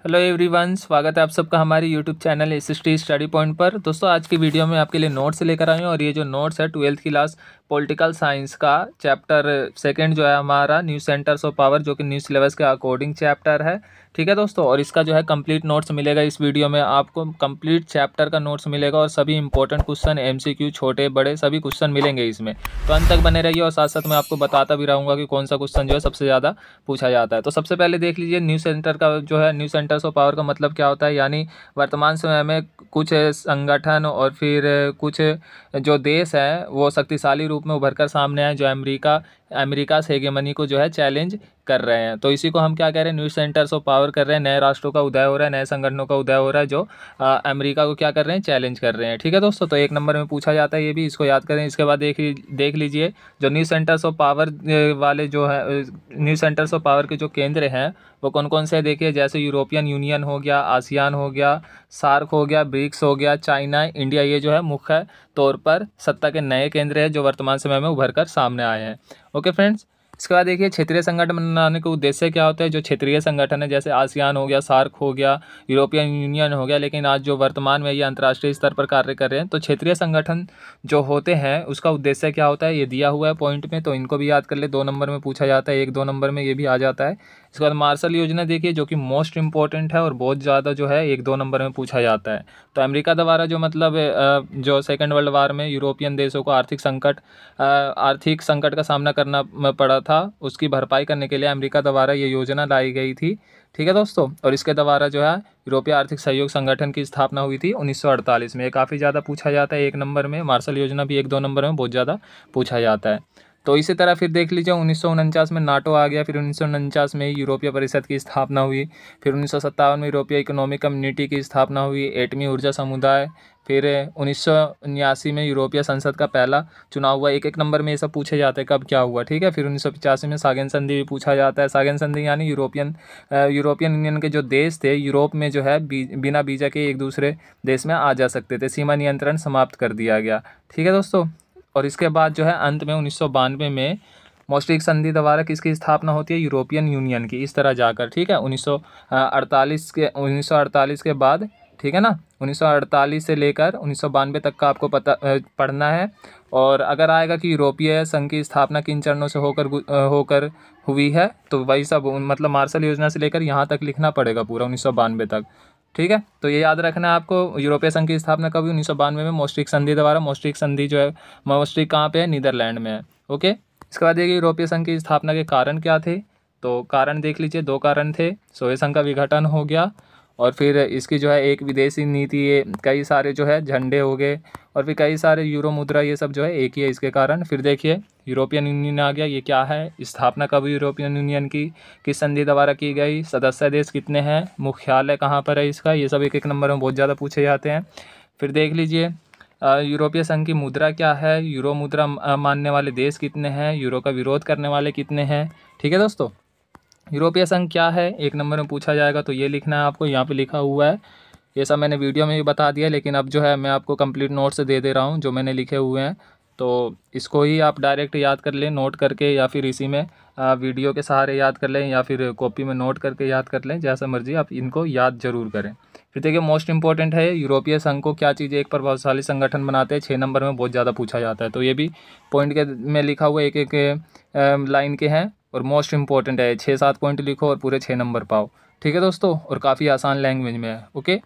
Hello everyone, स्वागत है आप सबका हमारे YouTube channel SST study point पर। दोस्तों, आज की वीडियो में आपके लिए नोट्स लेकर आए हैं और ये जो नोट्स है 12th क्लास पॉलिटिकल साइंस का चैप्टर सेकंड जो है हमारा न्यू सेंटर्स ऑफ पावर, जो कि न्यू सिलेबस के अकॉर्डिंग चैप्टर है। ठीक है दोस्तों, और इसका जो है कंप्लीट नोट्स मिलेगा। इस वीडियो में आपको कंप्लीट चैप्टर का नोट्स मिलेगा और सभी इंपॉर्टेंट क्वेश्चन, एमसीक्यू, छोटे बड़े सभी क्वेश्चन मिलेंगे इसमें। तो अंत तक बने रहिए और साथ साथ मैं आपको बताता भी रहूँगा कि कौन सा क्वेश्चन जो है सबसे ज़्यादा पूछा जाता है। तो सबसे पहले देख लीजिए, न्यू सेंटर का जो है न्यू सेंटर्स ऑफ पावर का मतलब क्या होता है। यानी वर्तमान समय में कुछ संगठन और फिर कुछ जो देश हैं वो शक्तिशाली रूप में उभर कर सामने आए, जो अमेरिका से हेगेमनी को जो है चैलेंज कर रहे हैं। तो इसी को हम क्या कह रहे हैं, न्यू सेंटर्स ऑफ पावर कर रहे हैं। नए राष्ट्रों का उदय हो रहा है, नए संगठनों का उदय हो रहा है जो अमेरिका को क्या कर रहे हैं, चैलेंज कर रहे हैं। ठीक है दोस्तों, तो एक नंबर में पूछा जाता है, ये भी इसको याद करें। इसके बाद देख लीजिए, जो न्यू सेंटर्स ऑफ पावर वाले जो है न्यू सेंटर्स ऑफ पावर के जो केंद्र हैं वो कौन कौन से देखिए, जैसे यूरोपियन यूनियन हो गया, आसियान हो गया, सार्क हो गया, ब्रिक्स हो गया, चाइना, इंडिया, ये जो है मुख्य तौर पर सत्ता के नए केंद्र हैं जो वर्तमान समय में उभर कर सामने आए हैं। ओके फ्रेंड्स, इसके बाद देखिए, क्षेत्रीय संगठन बनाने का उद्देश्य क्या होता है। जो क्षेत्रीय संगठन है, जैसे आसियान हो गया, सार्क हो गया, यूरोपियन यूनियन हो गया, लेकिन आज जो वर्तमान में ये अंतर्राष्ट्रीय स्तर पर कार्य कर रहे हैं, तो क्षेत्रीय संगठन जो होते हैं उसका उद्देश्य क्या होता है, ये दिया हुआ है पॉइंट में, तो इनको भी याद कर ले। 2 नंबर में पूछा जाता है, 1-2 नंबर में ये भी आ जाता है। इसके बाद मार्शल योजना देखिए, जो कि मोस्ट इंपॉर्टेंट है और बहुत ज़्यादा जो है 1-2 नंबर में पूछा जाता है। तो अमेरिका द्वारा जो मतलब जो सेकेंड वर्ल्ड वार में यूरोपियन देशों को आर्थिक संकट का सामना करना पड़ा था, उसकी भरपाई करने के लिए अमेरिका द्वारा ये योजना लाई गई थी। ठीक है दोस्तों, और इसके द्वारा जो है यूरोपीय आर्थिक सहयोग संगठन की स्थापना हुई थी 1948 में। ये काफ़ी ज़्यादा पूछा जाता है 1 नंबर में। मार्शल योजना भी 1-2 नंबर में बहुत ज़्यादा पूछा जाता है। तो इसी तरह फिर देख लीजिए, 1949 में नाटो आ गया, फिर 1949 में यूरोपीय परिषद की स्थापना हुई, फिर 1957 में यूरोपीय इकोनॉमिक कम्युनिटी की स्थापना हुई, एटमी ऊर्जा समुदाय, फिर 1979 में यूरोपीय संसद का पहला चुनाव हुआ। 1-1 नंबर में ये सब पूछे जाते हैं कब क्या हुआ। ठीक है, फिर 1985 में सागेन संधि भी पूछा जाता है। सागेन संधि यानी यूरोपियन यूनियन के जो देश थे यूरोप में जो है बिना वीज़ा के एक दूसरे देश में आ जा सकते थे। सीमा नियंत्रण समाप्त कर दिया गया। ठीक है दोस्तों, और इसके बाद जो है अंत में 1992 में मॉस्ट्रिक्ट संधि द्वारा किसकी स्थापना होती है, यूरोपियन यूनियन की। इस तरह जाकर, ठीक है, 1948 के बाद, ठीक है ना, 1948 से लेकर 1992 तक का आपको पढ़ना है। और अगर आएगा कि यूरोपीय संघ की स्थापना किन चरणों से होकर हुई है, तो वही सब मतलब मार्शल योजना से लेकर यहाँ तक लिखना पड़ेगा पूरा 1992 तक। ठीक है, तो ये याद रखना है आपको। यूरोपीय संघ की स्थापना कब हुई, 1992 में मॉस्ट्रिक्ट संधि द्वारा। मॉस्ट्रिक्ट संधि जो है, मॉस्ट्रिक्ट कहाँ पे है, नीदरलैंड में है। ओके, इसके बाद देखिए, यूरोपीय संघ की स्थापना के कारण क्या थे। तो कारण देख लीजिए, 2 कारण थे। सोवियत संघ का विघटन हो गया, और फिर इसकी जो है एक विदेशी नीति, ये कई सारे जो है झंडे हो गए, और फिर कई सारे यूरो मुद्रा, ये सब जो है एक ही है इसके कारण। फिर देखिए, यूरोपियन यूनियन आ गया। ये क्या है, स्थापना कब हुई यूरोपियन यूनियन की, किस संधि द्वारा की गई, सदस्य देश कितने हैं, मुख्यालय कहाँ पर है इसका, ये सब 1-1 नंबर में बहुत ज़्यादा पूछे जाते हैं। फिर देख लीजिए, यूरोपीय संघ की मुद्रा क्या है, यूरो मुद्रा मानने वाले देश कितने हैं, यूरो का विरोध करने वाले कितने हैं। ठीक है दोस्तों, यूरोपीय संघ क्या है 1 नंबर में पूछा जाएगा, तो ये लिखना है आपको। यहाँ पे लिखा हुआ है, ये सब मैंने वीडियो में भी बता दिया, लेकिन अब जो है मैं आपको कंप्लीट नोट्स दे दे रहा हूँ जो मैंने लिखे हुए हैं। तो इसको ही आप डायरेक्ट याद कर लें नोट करके, या फिर इसी में वीडियो के सहारे याद कर लें, या फिर कॉपी में नोट करके याद कर लें, जैसा मर्जी आप इनको याद जरूर करें। फिर देखिए, मोस्ट इंपॉर्टेंट है, यूरोपीय संघ को क्या चीज़ एक प्रभावशाली संगठन बनाते हैं। 6 नंबर में बहुत ज़्यादा पूछा जाता है, तो ये भी पॉइंट के में लिखा हुआ 1-1 लाइन के हैं, और मोस्ट इंपॉर्टेंट है। 6-7 पॉइंट लिखो और पूरे 6 नंबर पाओ। ठीक है दोस्तों, और काफ़ी आसान लैंग्वेज में है। ओके,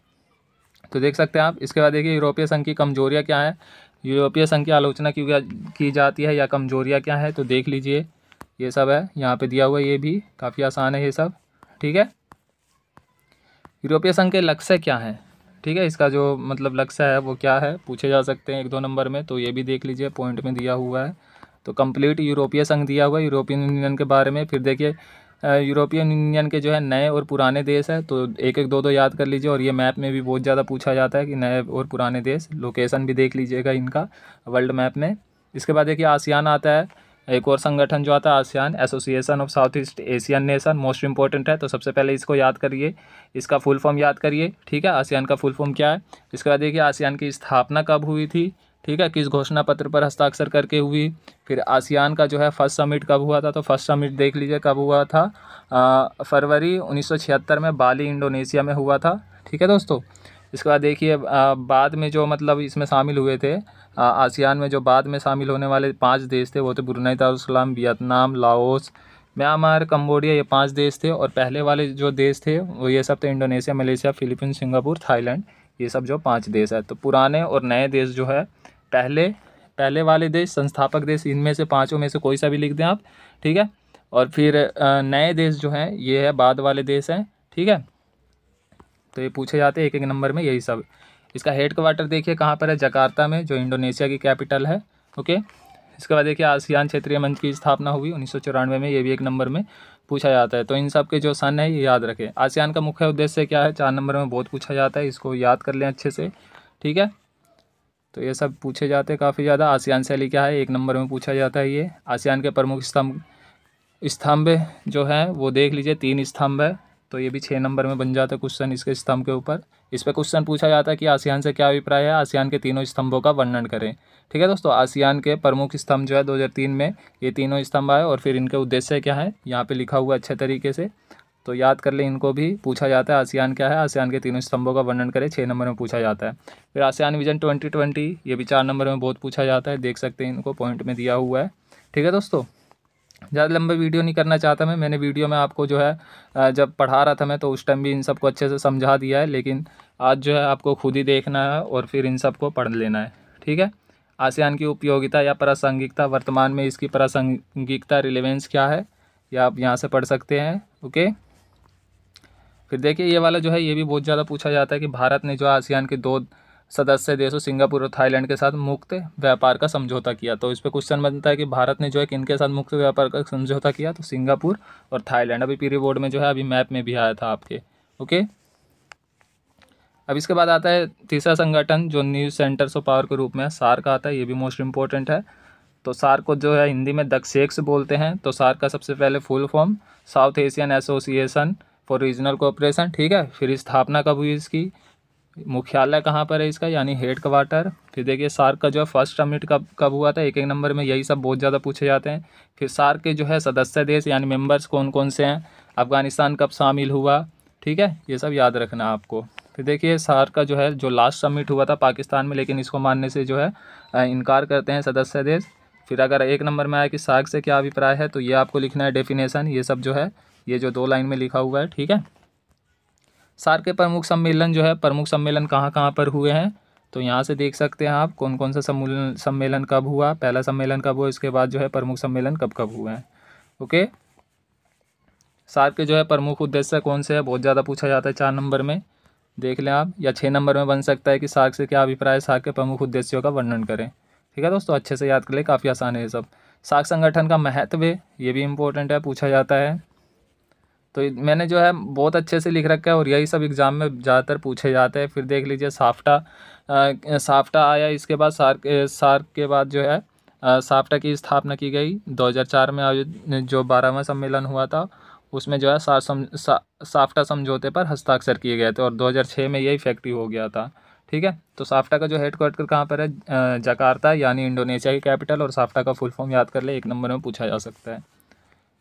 तो देख सकते हैं आप। इसके बाद देखिए, यूरोपीय संघ की कमजोरियाँ क्या हैं, यूरोपीय संघ की आलोचना की जाती है, या कमजोरियाँ क्या है, तो देख लीजिए, ये सब है यहाँ पे दिया हुआ है, ये भी काफ़ी आसान है ये सब। ठीक है, यूरोपीय संघ के लक्ष्य क्या हैं। ठीक है, इसका जो मतलब लक्ष्य है वो क्या है, पूछे जा सकते हैं 1-2 नंबर में, तो ये भी देख लीजिए, पॉइंट में दिया हुआ है। तो कंप्लीट यूरोपीय संघ दिया हुआ है यूरोपियन यूनियन के बारे में। फिर देखिए, यूरोपियन यूनियन के जो है नए और पुराने देश है, तो 1-1 2-2 याद कर लीजिए। और ये मैप में भी बहुत ज़्यादा पूछा जाता है कि नए और पुराने देश, लोकेशन भी देख लीजिएगा इनका वर्ल्ड मैप में। इसके बाद देखिए, आसियान आता है, एक और संगठन जो आता है ASEAN, association of south east Asian nation, most important है। तो सबसे पहले इसको याद करिए, इसका फुल फॉर्म याद करिए। ठीक है, आसियान का फुल फॉर्म क्या है। इसके बाद देखिए, आसियान की स्थापना कब हुई थी, ठीक है, किस घोषणा पत्र पर हस्ताक्षर करके हुई। फिर आसियान का जो है फर्स्ट समिट कब हुआ था, तो फर्स्ट समिट देख लीजिए कब हुआ था, फरवरी 1976 में बाली इंडोनेशिया में हुआ था। ठीक है दोस्तों। इसके बाद देखिए बाद में जो मतलब इसमें शामिल हुए थे आसियान में, जो बाद में शामिल होने वाले 5 देश थे वो थे Brunei Darussalam, Vietnam, Laos, Myanmar, Cambodia, ये 5 देश थे। और पहले वाले जो देश थे वो ये सब थे Indonesia, Malaysia, Philippines, Singapore, Thailand, ये सब जो 5 देश है। तो पुराने और नए देश जो है, पहले वाले देश संस्थापक देश, इनमें से 5 में से कोई सा भी लिख दें आप। ठीक है। और फिर नए देश जो हैं ये है बाद वाले देश हैं। ठीक है। तो ये पूछे जाते हैं एक एक नंबर में यही सब। इसका हेड क्वार्टर देखिए कहाँ पर है, जकार्ता में, जो इंडोनेशिया की कैपिटल है। ओके। इसके बाद देखिए आसियान क्षेत्रीय मंच की स्थापना हुई 1994 में, ये भी 1 नंबर में पूछा जाता है। तो इन सब के जो सन है ये याद रखें। आसियान का मुख्य उद्देश्य क्या है, 4 नंबर में बहुत पूछा जाता है, इसको याद कर लें अच्छे से। ठीक है। तो ये सब पूछे जाते हैं काफ़ी ज़्यादा। आसियान शैली क्या है, 1 नंबर में पूछा जाता है ये। आसियान के प्रमुख स्तंभ जो है वो देख लीजिए, 3 स्तंभ है। तो ये भी 6 नंबर में बन जाता है क्वेश्चन इसके स्तंभ के ऊपर। इस पर क्वेश्चन पूछा जाता है कि आसियान से क्या अभिप्राय है, आसियान के तीनों स्तंभों का वर्णन करें। ठीक है दोस्तों। आसियान के प्रमुख स्तंभ जो है 2003 में ये तीनों स्तंभ आए। और फिर इनके उद्देश्य क्या है यहाँ पे लिखा हुआ अच्छे तरीके से, तो याद कर लें। इनको भी पूछा जाता है आसियान क्या है, आसियान के तीनों स्तंभों का वर्णन करें, 6 नंबर में पूछा जाता है। फिर आसियान विजन 2020, ये भी 4 नंबर में बहुत पूछा जाता है, देख सकते हैं इनको पॉइंट में दिया हुआ है। ठीक है दोस्तों। ज़्यादा लंबा वीडियो नहीं करना चाहता मैंने वीडियो में आपको जो है जब पढ़ा रहा था मैं तो उस टाइम भी इन सबको अच्छे से समझा दिया है, लेकिन आज जो है आपको खुद ही देखना है और फिर इन सबको पढ़ लेना है। ठीक है। आसियान की उपयोगिता या प्रासंगिकता, वर्तमान में इसकी प्रासंगिकता रिलेवेंस क्या है, ये आप यहाँ से पढ़ सकते हैं। ओके। फिर देखिए ये वाला जो है ये भी बहुत ज़्यादा पूछा जाता है कि भारत ने जो आसियान के 2 सदस्य देशों सिंगापुर और थाईलैंड के साथ मुक्त व्यापार का समझौता किया। तो इस पर क्वेश्चन बनता है कि भारत ने जो है किनके साथ मुक्त व्यापार का समझौता किया, तो सिंगापुर और थाईलैंड। अभी प्री बोर्ड में जो है अभी मैप में भी आया था आपके। ओके। अब इसके बाद आता है तीसरा संगठन जो न्यूज सेंटर्स ऑफ पावर के रूप में सार्क आता है, ये भी मोस्ट इंपॉर्टेंट है। तो सार्क को जो है हिंदी में दक्षेक्स बोलते हैं। तो सार्क का सबसे पहले full form south Asian association for regional cooperation. ठीक है। फिर स्थापना कब हुई इसकी, मुख्यालय कहाँ पर है इसका, यानी हेड क्वार्टर। फिर देखिए सार्क का जो है फर्स्ट समिट कब हुआ था, 1 नंबर में यही सब बहुत ज़्यादा पूछे जाते हैं। फिर सार्क के जो है सदस्य देश यानी मेंबर्स कौन कौन से हैं, अफगानिस्तान कब शामिल हुआ। ठीक है। ये सब याद रखना आपको। फिर देखिए सार्क का जो है जो लास्ट समिट हुआ था पाकिस्तान में, लेकिन इसको मानने से जो है इनकार करते हैं सदस्य देश। फिर अगर 1 नंबर में आया कि सार्क से क्या अभिप्राय है, तो ये आपको लिखना है डेफिनेशन, ये सब जो है ये जो 2 लाइन में लिखा हुआ है। ठीक है। सार्क के प्रमुख सम्मेलन जो है, प्रमुख सम्मेलन कहाँ कहाँ पर हुए हैं, तो यहाँ से देख सकते हैं आप कौन कौन सा सम्मेलन कब हुआ, पहला सम्मेलन कब हुआ, इसके बाद जो है प्रमुख सम्मेलन कब कब हुए हैं। ओके। सार्क के जो है प्रमुख उद्देश्य कौन से है, बहुत ज़्यादा पूछा जाता है, 4 नंबर में देख लें आप, या 6 नंबर में बन सकता है कि सार्क से क्या अभिप्राय है, सार्क के प्रमुख उद्देश्यों का वर्णन करें। ठीक है दोस्तों, अच्छे से याद कर ले, काफ़ी आसान है ये सब। सार्क संगठन का महत्व, ये भी इम्पोर्टेंट है, पूछा जाता है। तो मैंने जो है बहुत अच्छे से लिख रखा है और यही सब एग्ज़ाम में ज़्यादातर पूछे जाते हैं। फिर देख लीजिए साफ्टा आया, इसके बाद सार्क के बाद जो है साफ्टा की स्थापना की गई 2004 में आयोजित जो 12वां सम्मेलन हुआ था, उसमें जो है साफ्टा समझौते पर हस्ताक्षर किए गए थे और 2006 में ये इफेक्टिव हो गया था। ठीक है। तो साफ्टा का जो हेड क्वार्टर कहाँ पर है, जकार्ता यानी इंडोनेशिया की कैपिटल। और साफ्टा का फुल फॉर्म याद कर ले, 1 नंबर में पूछा जा सकता है।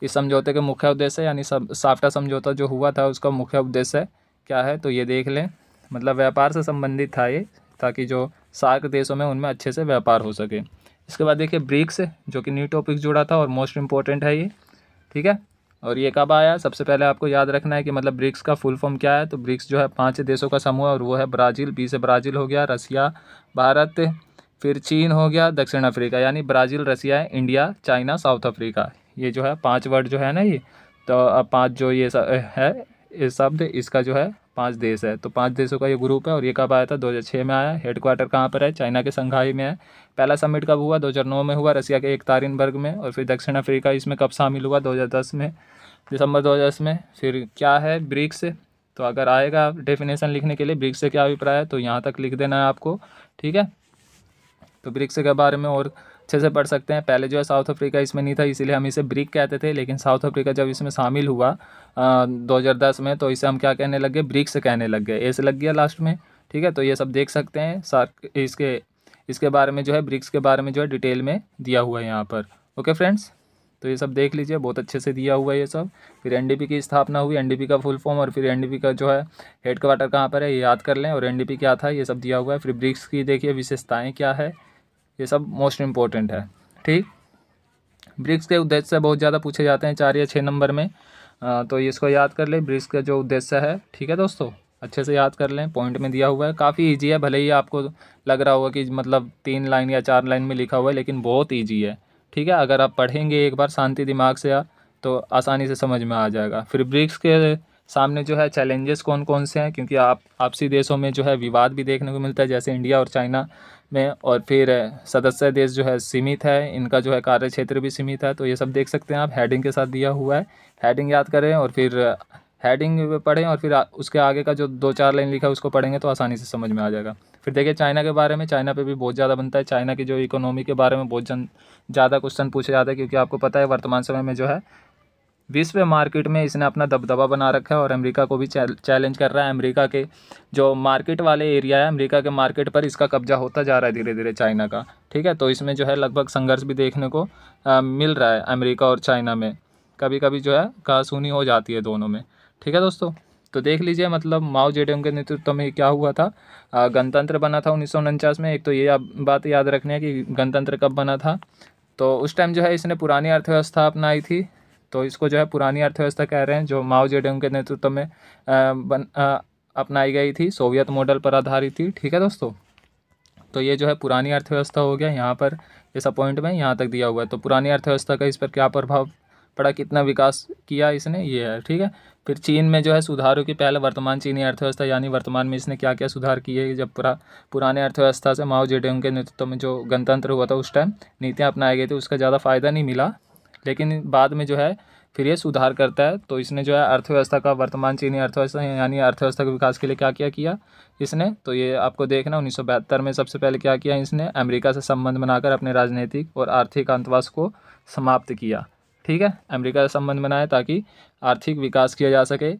इस समझौते के मुख्य उद्देश्य यानी साफ्टा समझौता जो हुआ था उसका मुख्य उद्देश्य क्या है, तो ये देख लें, मतलब व्यापार से संबंधित था ये, ताकि जो सार्क देशों में उनमें अच्छे से व्यापार हो सके। इसके बाद देखिए ब्रिक्स, जो कि न्यू टॉपिक जुड़ा था और मोस्ट इंपॉर्टेंट है ये। ठीक है। और ये कब आया, सबसे पहले आपको याद रखना है कि मतलब ब्रिक्स का फुल फॉर्म क्या है। तो ब्रिक्स जो है 5 देशों का समूह है और वो है ब्राज़ील, बी से ब्राज़ील हो गया, रसिया, भारत, फिर चीन हो गया, दक्षिण अफ्रीका, यानी ब्राज़ील, रसिया, इंडिया, चाइना, साउथ अफ्रीका। ये जो है 5 वर्ड जो है ना ये, तो अब 5 जो ये है इस शब्द, इसका जो है 5 देश है। तो 5 देशों का ये ग्रुप है और ये कब आया था, 2006 में आया। हेड क्वार्टर कहाँ पर है, चाइना के संघाई में है। पहला समिट कब हुआ, 2009 में हुआ, रसिया के एकतारिनबर्ग में। और फिर दक्षिण अफ्रीका इसमें कब शामिल हुआ, 2010 में, दिसंबर 2010 में। फिर क्या है ब्रिक्स, तो अगर आएगा डेफिनेशन लिखने के लिए ब्रिक्स से क्या अभिप्राय है, तो यहाँ तक लिख देना है आपको। ठीक है। तो ब्रिक्स के बारे में और अच्छे से पढ़ सकते हैं। पहले जो है साउथ अफ्रीका इसमें नहीं था, इसीलिए हम इसे ब्रिक कहते थे, लेकिन साउथ अफ्रीका जब इसमें शामिल हुआ 2010 में, तो इसे हम क्या कहने लग गए, ब्रिक्स कहने लग गए, ऐसे लग गया लास्ट में। ठीक है। तो ये सब देख सकते हैं सार्क, इसके इसके बारे में जो है, ब्रिक्स के बारे में जो है डिटेल में दिया हुआ है यहाँ पर। ओके फ्रेंड्स, तो ये सब देख लीजिए, बहुत अच्छे से दिया हुआ है ये सब। फिर एनडीपी की स्थापना हुई, एनडीपी का फुल फॉर्म, और फिर एनडीपी का जो है हेड क्वार्टर कहाँ पर है ये याद कर लें, और एनडीपी क्या था ये सब दिया हुआ है। फिर ब्रिक्स की देखिए विशेषताएँ क्या है, ये सब मोस्ट इम्पोर्टेंट है। ठीक, ब्रिक्स के उद्देश्य से बहुत ज़्यादा पूछे जाते हैं 4 या 6 नंबर में, तो इसको याद कर ले, ब्रिक्स का जो उद्देश्य है। ठीक है दोस्तों, अच्छे से याद कर लें, पॉइंट में दिया हुआ है, काफ़ी इजी है। भले ही आपको लग रहा होगा कि मतलब 3 लाइन या 4 लाइन में लिखा हुआ है, लेकिन बहुत ईजी है। ठीक है, अगर आप पढ़ेंगे एक बार शांति दिमाग से तो आसानी से समझ में आ जाएगा। फिर ब्रिक्स के सामने जो है चैलेंजेस कौन कौन से हैं, क्योंकि आपसी देशों में जो है विवाद भी देखने को मिलता है, जैसे इंडिया और चाइना में, और फिर सदस्य देश जो है सीमित है, इनका जो है कार्य क्षेत्र भी सीमित है। तो ये सब देख सकते हैं आप, हेडिंग के साथ दिया हुआ है, हेडिंग याद करें और फिर हेडिंग पढ़ें, और फिर उसके आगे का जो 2-4 लाइन लिखा है उसको पढ़ेंगे तो आसानी से समझ में आ जाएगा। फिर देखिए चाइना के बारे में, चाइना पे भी बहुत ज़्यादा बनता है, चाइना की जो इकोनॉमी के बारे में बहुत ज़्यादा क्वेश्चन पूछे जाते हैं, क्योंकि आपको पता है वर्तमान समय में जो है विश्व मार्केट में इसने अपना दबदबा बना रखा है, और अमेरिका को भी चैलेंज कर रहा है। अमेरिका के जो मार्केट वाले एरिया है, अमेरिका के मार्केट पर इसका कब्जा होता जा रहा है धीरे धीरे चाइना का। ठीक है, तो इसमें जो है लगभग संघर्ष भी देखने को मिल रहा है अमेरिका और चाइना में, कभी कभी जो है कहासुनी हो जाती है दोनों में। ठीक है दोस्तों, तो देख लीजिए मतलब माओ जेडोंग के नेतृत्व में क्या हुआ था, गणतंत्र बना था 1949 में। एक तो ये बात याद रखनी है कि गणतंत्र कब बना था, तो उस टाइम जो है इसने पुरानी अर्थव्यवस्था अपनाई थी, तो इसको जो है पुरानी अर्थव्यवस्था कह रहे हैं, जो माओ जेडोंग के नेतृत्व में अपनाई गई थी, सोवियत मॉडल पर आधारित थी। ठीक है दोस्तों, तो ये जो है पुरानी अर्थव्यवस्था हो गया, यहाँ पर इस पॉइंट में यहाँ तक दिया हुआ है। तो पुरानी अर्थव्यवस्था का इस पर क्या प्रभाव पड़ा, कितना विकास किया इसने, ये है। ठीक है, फिर चीन में जो है सुधारों की पहले वर्तमान चीनी अर्थव्यवस्था, यानी वर्तमान में इसने क्या क्या सुधार किए, जब पुराने अर्थव्यवस्था से माओ जेडोंग के नेतृत्व में जो गणतंत्र हुआ था उस टाइम नीतियाँ अपनाई गई थी, उसका ज़्यादा फ़ायदा नहीं मिला, लेकिन बाद में जो है फिर ये सुधार करता है। तो इसने जो है अर्थव्यवस्था का, वर्तमान चीनी अर्थव्यवस्था यानी अर्थव्यवस्था के विकास के लिए क्या क्या किया इसने, तो ये आपको देखना 1972 में सबसे पहले क्या किया इसने, अमेरिका से संबंध बनाकर अपने राजनीतिक और आर्थिक अंतवास को समाप्त किया। ठीक है, अमेरिका से संबंध बनाए ताकि आर्थिक विकास किया जा सके।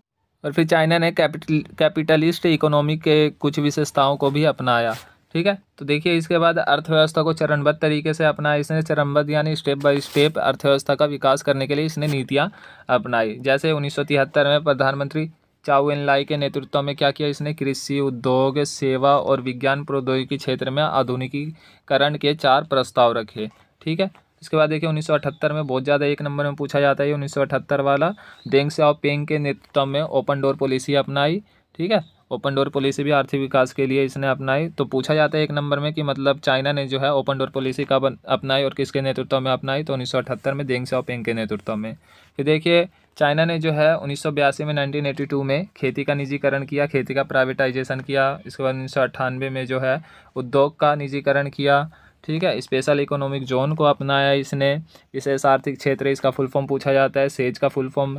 और फिर चाइना ने कैपिटलिस्ट इकोनॉमी के कुछ विशेषताओं को भी अपनाया। ठीक है, तो देखिए इसके बाद अर्थव्यवस्था को चरणबद्ध तरीके से अपनाया इसने, चरणबद्ध यानी स्टेप बाय स्टेप अर्थव्यवस्था का विकास करने के लिए इसने नीतियाँ अपनाई। जैसे 1973 में प्रधानमंत्री चाउ एन लाई के नेतृत्व में क्या किया इसने, कृषि, उद्योग, सेवा और विज्ञान प्रौद्योगिकी क्षेत्र में आधुनिकीकरण के 4 प्रस्ताव रखे। ठीक है, इसके बाद देखिए 1978 में बहुत ज़्यादा 1 नंबर में पूछा जाता है, 1978 वाला, देंग सियाओपिंग के नेतृत्व में ओपन डोर पॉलिसी अपनाई। ठीक है, ओपन डोर पॉलिसी भी आर्थिक विकास के लिए इसने अपनाई। तो पूछा जाता है 1 नंबर में कि मतलब चाइना ने जो है ओपन डोर पॉलिसी कब अपनाई और किसके नेतृत्व में अपनाई, तो 1978 में देंग सियाओपिंग के नेतृत्व में। फिर देखिए चाइना ने जो है 1982 में 1982 में खेती का निजीकरण किया, खेती का प्राइवेटाइजेशन किया। इसके बाद 1998 में जो है उद्योग का निजीकरण किया। ठीक है, स्पेशल इकोनॉमिक जोन को अपनाया इसने, विशेष आर्थिक क्षेत्र, इसका फुल फॉर्म पूछा जाता है, सेज का फुल फॉर्म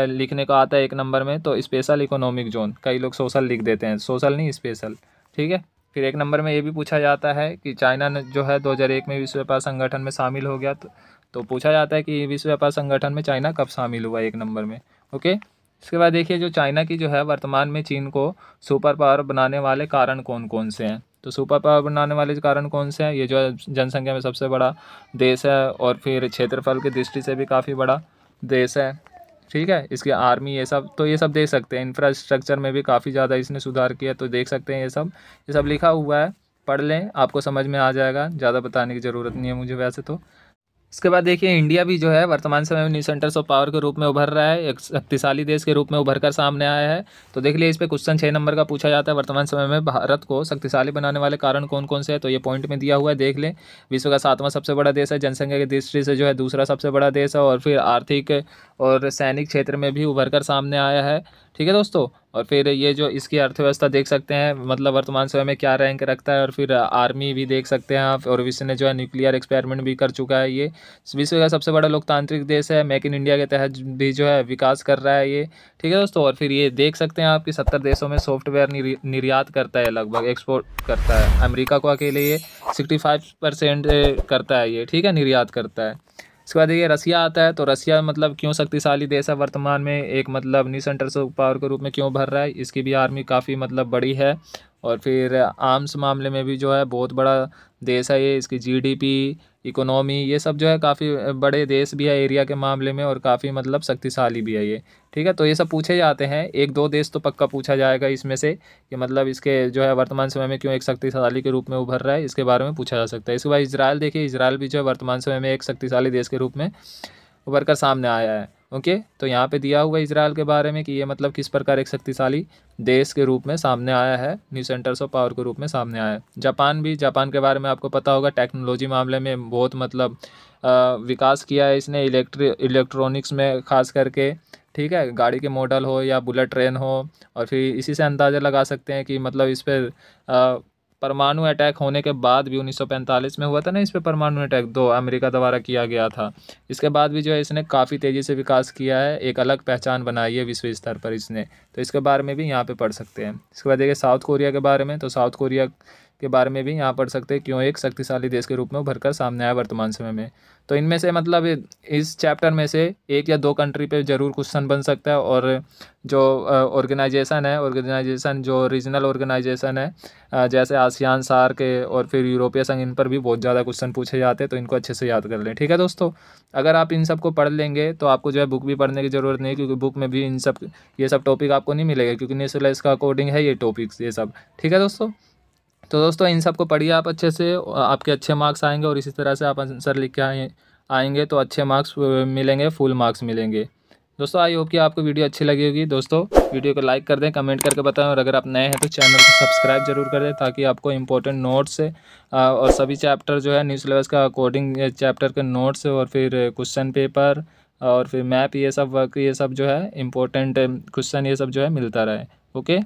लिखने को आता है 1 नंबर में, तो स्पेशल इकोनॉमिक जोन, कई लोग सोशल लिख देते हैं, सोशल नहीं स्पेशल। ठीक है, फिर 1 नंबर में ये भी पूछा जाता है कि चाइना ने जो है 2001 में विश्व व्यापार संगठन में शामिल हो गया, तो पूछा जाता है कि विश्व व्यापार संगठन में चाइना कब शामिल हुआ 1 नंबर में। ओके, इसके बाद देखिए जो चाइना की जो है वर्तमान में चीन को सुपर पावर बनाने वाले कारण कौन कौन से हैं, तो सुपर पावर बनाने वाले कारण कौन से हैं, ये जो है जनसंख्या में सबसे बड़ा देश है, और फिर क्षेत्रफल की दृष्टि से भी काफ़ी बड़ा देश है। ठीक है, इसकी आर्मी, ये सब, तो ये सब देख सकते हैं, इंफ्रास्ट्रक्चर में भी काफ़ी ज़्यादा इसने सुधार किया, तो देख सकते हैं ये सब लिखा हुआ है, पढ़ लें, आपको समझ में आ जाएगा, ज़्यादा बताने की ज़रूरत नहीं है मुझे वैसे तो। इसके बाद देखिए इंडिया भी जो है वर्तमान समय में न्यू सेंटर्स ऑफ पावर के रूप में उभर रहा है, एक शक्तिशाली देश के रूप में उभर कर सामने आया है। तो देख लिए इस पे क्वेश्चन 6 नंबर का पूछा जाता है, वर्तमान समय में भारत को शक्तिशाली बनाने वाले कारण कौन कौन से हैं, तो ये पॉइंट में दिया हुआ है, देख लें। विश्व का 7वां सबसे बड़ा देश है, जनसंख्या की दृष्टि से जो है दूसरा सबसे बड़ा देश है, और फिर आर्थिक और सैनिक क्षेत्र में भी उभर कर सामने आया है। ठीक है दोस्तों, और फिर ये जो इसकी अर्थव्यवस्था देख सकते हैं, मतलब वर्तमान समय में क्या रैंक रखता है, और फिर आर्मी भी देख सकते हैं आप, और विश्व ने जो है न्यूक्लियर एक्सपेरिमेंट भी कर चुका है। ये विश्व का सबसे बड़ा लोकतांत्रिक देश है, मेक इन इंडिया के तहत भी जो है विकास कर रहा है ये। ठीक है दोस्तों, और फिर ये देख सकते हैं आप कि 70 देशों में सॉफ्टवेयर निर्यात करता है, लगभग एक्सपोर्ट करता है। अमेरिका को अकेले ये 65% करता है ये, ठीक है, निर्यात करता है। इसके बाद ये रसिया आता है, तो रसिया मतलब क्यों शक्तिशाली देश है वर्तमान में, एक मतलब न्यू सेंटर्स ऑफ पावर के रूप में क्यों भर रहा है, इसकी भी आर्मी काफ़ी मतलब बड़ी है, और फिर आर्म्स मामले में भी जो है बहुत बड़ा देश है ये। इसकी जीडीपी, इकोनॉमी, ये सब जो है काफ़ी बड़े देश भी है एरिया के मामले में, और काफ़ी मतलब शक्तिशाली भी है ये। ठीक है, तो ये सब पूछे जाते हैं। एक दो देश तो पक्का पूछा जाएगा इसमें से कि मतलब इसके जो है वर्तमान समय में क्यों एक शक्तिशाली के रूप में उभर रहा है, इसके बारे में पूछा जा सकता है। इसके बाद इजराइल देखिए, इजराइल भी जो है वर्तमान समय में एक शक्तिशाली देश के रूप में उभर कर सामने आया है। ओके, तो यहाँ पे दिया हुआ इजराइल के बारे में कि ये मतलब किस प्रकार एक शक्तिशाली देश के रूप में सामने आया है, न्यू सेंटर्स ऑफ पावर के रूप में सामने आया है। जापान भी, जापान के बारे में आपको पता होगा, टेक्नोलॉजी मामले में बहुत मतलब विकास किया है इसने, इलेक्ट्रॉनिक्स में खास करके। ठीक है, गाड़ी के मॉडल हो या बुलेट ट्रेन हो, और फिर इसी से अंदाज़ा लगा सकते हैं कि मतलब इस पर परमाणु अटैक होने के बाद भी 1945 में हुआ था ना इस पे परमाणु अटैक, दो अमेरिका द्वारा किया गया था। इसके बाद भी जो है इसने काफ़ी तेज़ी से विकास किया है, एक अलग पहचान बनाई है विश्व स्तर पर इसने। तो इसके बारे में भी यहाँ पे पढ़ सकते हैं। इसके बाद देखिए साउथ कोरिया के बारे में, तो साउथ कोरिया के बारे में भी यहाँ पढ़ सकते हैं क्यों एक शक्तिशाली देश के रूप में उभर कर सामने आया वर्तमान समय में। तो इनमें से मतलब इस चैप्टर में से एक या दो कंट्री पे ज़रूर क्वेश्चन बन सकता है, और जो ऑर्गेनाइजेशन जो रीजनल ऑर्गेनाइजेशन है जैसे आसियान, सार्क और फिर यूरोपीय संघ, इन पर भी बहुत ज़्यादा क्वेश्चन पूछे जाते हैं, तो इनको अच्छे से याद कर लें। ठीक है दोस्तों, अगर आप इन सब को पढ़ लेंगे तो आपको जो है बुक भी पढ़ने की ज़रूरत नहीं, क्योंकि बुक में भी ये सब टॉपिक आपको नहीं मिलेगा, क्योंकि न्यू सिलेबस का अकॉर्डिंग है ये टॉपिक्स ये सब। ठीक है दोस्तों, तो दोस्तों इन सब को पढ़िए आप अच्छे से, आपके अच्छे मार्क्स आएंगे, और इसी तरह से आप आंसर लिख के आएंगे तो अच्छे मार्क्स मिलेंगे, फुल मार्क्स मिलेंगे। दोस्तों आई होप कि आपको वीडियो अच्छी लगी होगी। दोस्तों वीडियो को लाइक कर दें, कमेंट करके बताएं, और अगर आप नए हैं तो चैनल को सब्सक्राइब जरूर कर दें, ताकि आपको इंपॉर्टेंट नोट्स और सभी चैप्टर जो है न्यू सिलेबस का अकॉर्डिंग चैप्टर के नोट्स, और फिर क्वेश्चन पेपर, और फिर मैप, ये सब वर्क, ये सब जो है इंपॉर्टेंट क्वेश्चन, ये सब जो है मिलता रहे। ओके।